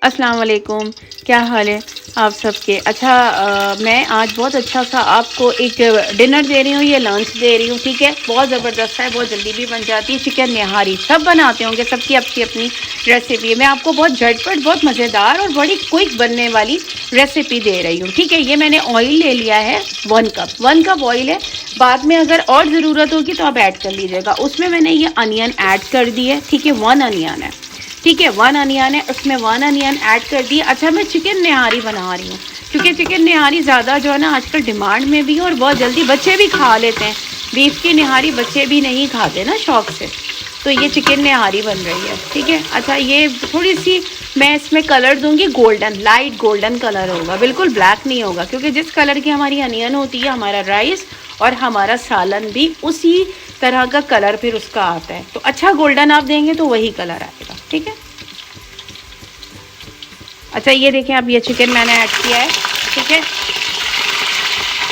अस्सलाम वालेकुम, क्या हाल है आप सबके। अच्छा मैं आज बहुत अच्छा सा आपको एक डिनर दे रही हूँ, ये लंच दे रही हूँ, ठीक है। बहुत ज़बरदस्त है, बहुत जल्दी भी बन जाती है। चिकन निहारी सब बनाते होंगे, सबकी अपनी अपनी रेसिपी है। मैं आपको बहुत झटपट, बहुत मज़ेदार और बड़ी क्विक बनने वाली रेसिपी दे रही हूँ, ठीक है। ये मैंने ऑयल ले लिया है 1 कप ऑयल है। बाद में अगर और ज़रूरत होगी तो आप ऐड कर लीजिएगा। उसमें मैंने ये अनियन ऐड कर दी है, ठीक है। 1 अनियन है, ठीक है। 1 अनियन है, उसमें 1 अनियन ऐड कर दिया। अच्छा मैं चिकन निहारी बना रही हूँ, क्योंकि चिकन निहारी ज़्यादा जो है ना आजकल डिमांड में भी है और बहुत जल्दी बच्चे भी खा लेते हैं। बीफ की निहारी बच्चे भी नहीं खाते ना शौक़ से, तो ये चिकन निहारी बन रही है, ठीक है। अच्छा ये थोड़ी सी मैं इसमें कलर दूंगी गोल्डन, लाइट गोल्डन कलर होगा, बिल्कुल ब्लैक नहीं होगा, क्योंकि जिस कलर की हमारी अनियन होती है हमारा राइस और हमारा सालन भी उसी तरह का कलर फिर उसका आता है। तो अच्छा गोल्डन आप देंगे तो वही कलर आएगा, ठीक है। अच्छा ये देखें, अब ये चिकन मैंने ऐड किया है, ठीक है।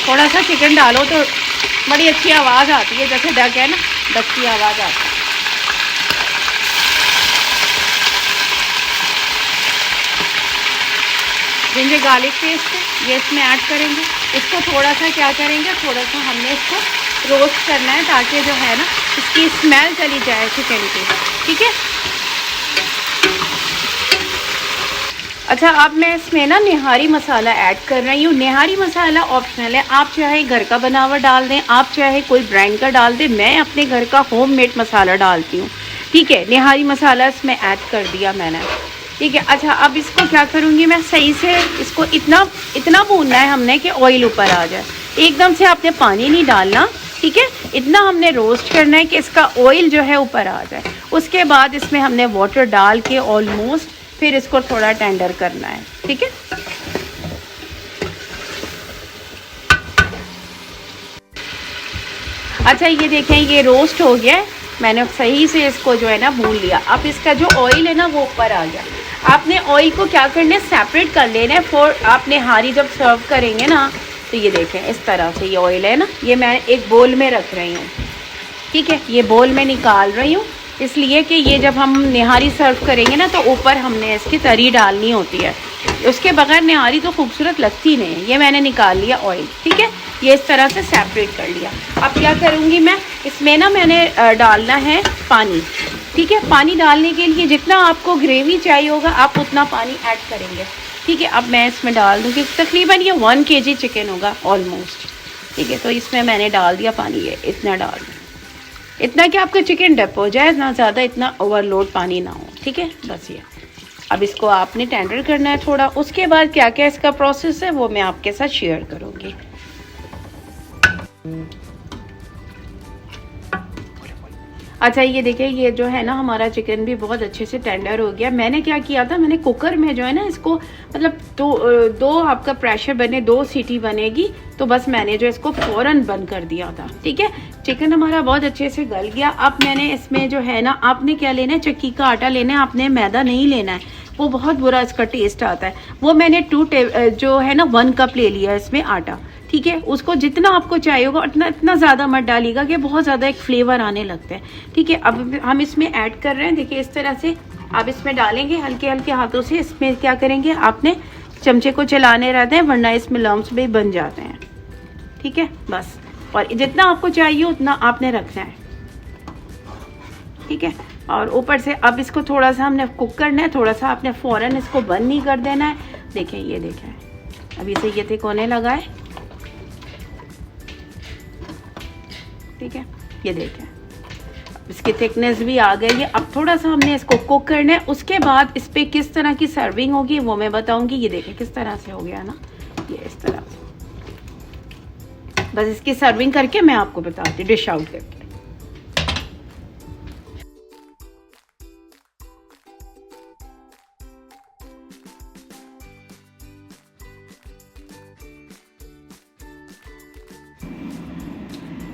थोड़ा सा चिकन डालो तो बड़ी अच्छी आवाज़ आती है, जैसे डक है ना, डक की आवाज़ आती है। जिंजर गार्लिक पेस्ट है ये इसमें ऐड करेंगे। इसको थोड़ा सा क्या करेंगे, थोड़ा सा हमने इसको रोस्ट करना है ताकि जो है ना इसकी स्मेल चली जाए चिकन की, ठीक है। अच्छा अब मैं इसमें ना निहारी मसाला ऐड कर रही हूँ। निहारी मसाला ऑप्शनल है, आप चाहे घर का बना हुआ डाल दें, आप चाहे कोई ब्रांड का डाल दें। मैं अपने घर का होममेड मसाला डालती हूँ, ठीक है। निहारी मसाला इसमें ऐड कर दिया मैंने, ठीक है। अच्छा अब इसको क्या करूँगी मैं, सही से इसको इतना भूनना है हमने कि ऑयल ऊपर आ जाए। एकदम से आपने पानी नहीं डालना, ठीक है। इतना हमने रोस्ट करना है कि इसका ऑयल जो है ऊपर आ जाए। उसके बाद इसमें हमने वाटर डाल के ऑलमोस्ट फिर इसको थोड़ा टेंडर करना है, ठीक है। अच्छा ये देखें, ये रोस्ट हो गया है, मैंने सही से इसको जो है ना भून लिया। अब इसका जो ऑयल है ना वो ऊपर आ गया। आपने ऑयल को क्या करना है, सेपरेट कर लेना है फॉर आपने हारी जब सर्व करेंगे ना। तो ये देखें इस तरह से ये ऑयल है ना, ये मैं एक बोल में रख रही हूँ, ठीक है। ये बोल में निकाल रही हूँ इसलिए कि ये जब हम निहारी सर्व करेंगे ना तो ऊपर हमने इसकी तरी डालनी होती है, उसके बगैर निहारी तो खूबसूरत लगती नहीं है। ये मैंने निकाल लिया ऑयल, ठीक है। ये इस तरह से सेपरेट कर लिया। अब क्या करूँगी मैं, इसमें ना मैंने डालना है पानी, ठीक है। पानी डालने के लिए जितना आपको ग्रेवी चाहिए होगा आप उतना पानी ऐड करेंगे, ठीक है। अब मैं इसमें डाल दूँगी, तकरीबन ये 1 kg चिकन होगा ऑलमोस्ट, ठीक है। तो इसमें मैंने डाल दिया पानी, ये इतना डाल दूँ, इतना कि आपका चिकन डप हो जाए, ना ज़्यादा इतना ओवरलोड पानी ना हो, ठीक है। बस ये अब इसको आपने टेंडर करना है थोड़ा। उसके बाद क्या क्या इसका प्रोसेस है वो मैं आपके साथ शेयर करूँगी। अच्छा ये देखिए, ये जो है ना हमारा चिकन भी बहुत अच्छे से टेंडर हो गया। मैंने क्या किया था, मैंने कुकर में जो है ना इसको मतलब दो आपका प्रेशर बने, 2 सीटी बनेगी तो बस मैंने जो इसको फ़ौरन बंद कर दिया था, ठीक है। चिकन हमारा बहुत अच्छे से गल गया। अब मैंने इसमें जो है ना, आपने क्या लेना है, चक्की का आटा लेना है, आपने मैदा नहीं लेना है, वो बहुत बुरा इसका टेस्ट आता है। वो मैंने जो है ना 1 कप ले लिया इसमें आटा, ठीक है। उसको जितना आपको चाहिए होगा इतना ज़्यादा मत डालिएगा कि बहुत ज़्यादा एक फ्लेवर आने लगता है, ठीक है। अब हम इसमें ऐड कर रहे हैं, देखिए इस तरह से आप इसमें डालेंगे हल्के हल्के हाथों से। इसमें क्या करेंगे, आपने चमचे को चलाने रहते हैं वरना इसमें लम्स भी बन जाते हैं, ठीक है। बस, और जितना आपको चाहिए उतना आपने रखना है, ठीक है। और ऊपर से अब इसको थोड़ा सा हमने कुक करना है, थोड़ा सा आपने फ़ौरन इसको बंद नहीं कर देना है। देखें ये देखें अभी से ये थिक होने लगा है, ठीक है। ये देखें इसकी थिकनेस भी आ गई है। अब थोड़ा सा हमने इसको कुक करना है। उसके बाद इस पर किस तरह की सर्विंग होगी वो मैं बताऊंगी। ये देखें किस तरह से हो गया ना, ये इस तरह से। बस इसकी सर्विंग करके मैं आपको बताती हूँ, डिश आउट करके।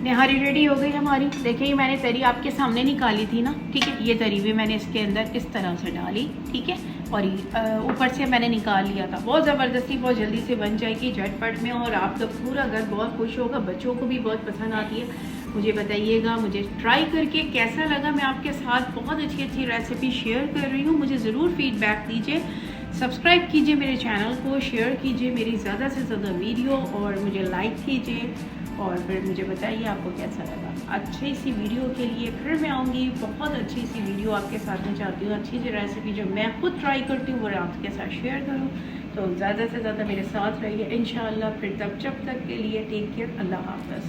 निहारी रेडी हो गई हमारी। देखिए मैंने तरी आपके सामने निकाली थी ना, ठीक है। ये तरी भी मैंने इसके अंदर इस तरह से डाली, ठीक है। और ऊपर से मैंने निकाल लिया था। बहुत ज़बरदस्ती बहुत जल्दी से बन जाएगी झटपट में, और आपका पूरा घर बहुत खुश होगा। बच्चों को भी बहुत पसंद आती है। मुझे बताइएगा, मुझे ट्राई करके कैसा लगा। मैं आपके साथ बहुत अच्छी अच्छी रेसिपी शेयर कर रही हूँ, मुझे ज़रूर फीडबैक दीजिए। सब्सक्राइब कीजिए मेरे चैनल को, शेयर कीजिए मेरी ज़्यादा से ज़्यादा वीडियो और मुझे लाइक कीजिए और फिर मुझे बताइए आपको कैसा लगा। अच्छी सी वीडियो के लिए फिर मैं आऊँगी, बहुत अच्छी सी वीडियो आपके साथ में चाहती हूँ, अच्छी सी रेसिपी जो मैं खुद ट्राई करती हूँ वो आपके साथ शेयर करूँ। तो ज़्यादा से ज़्यादा मेरे साथ रहिए इंशाअल्लाह। फिर तब जब तक के लिए टेक केयर, अल्लाह हाफ़िज़।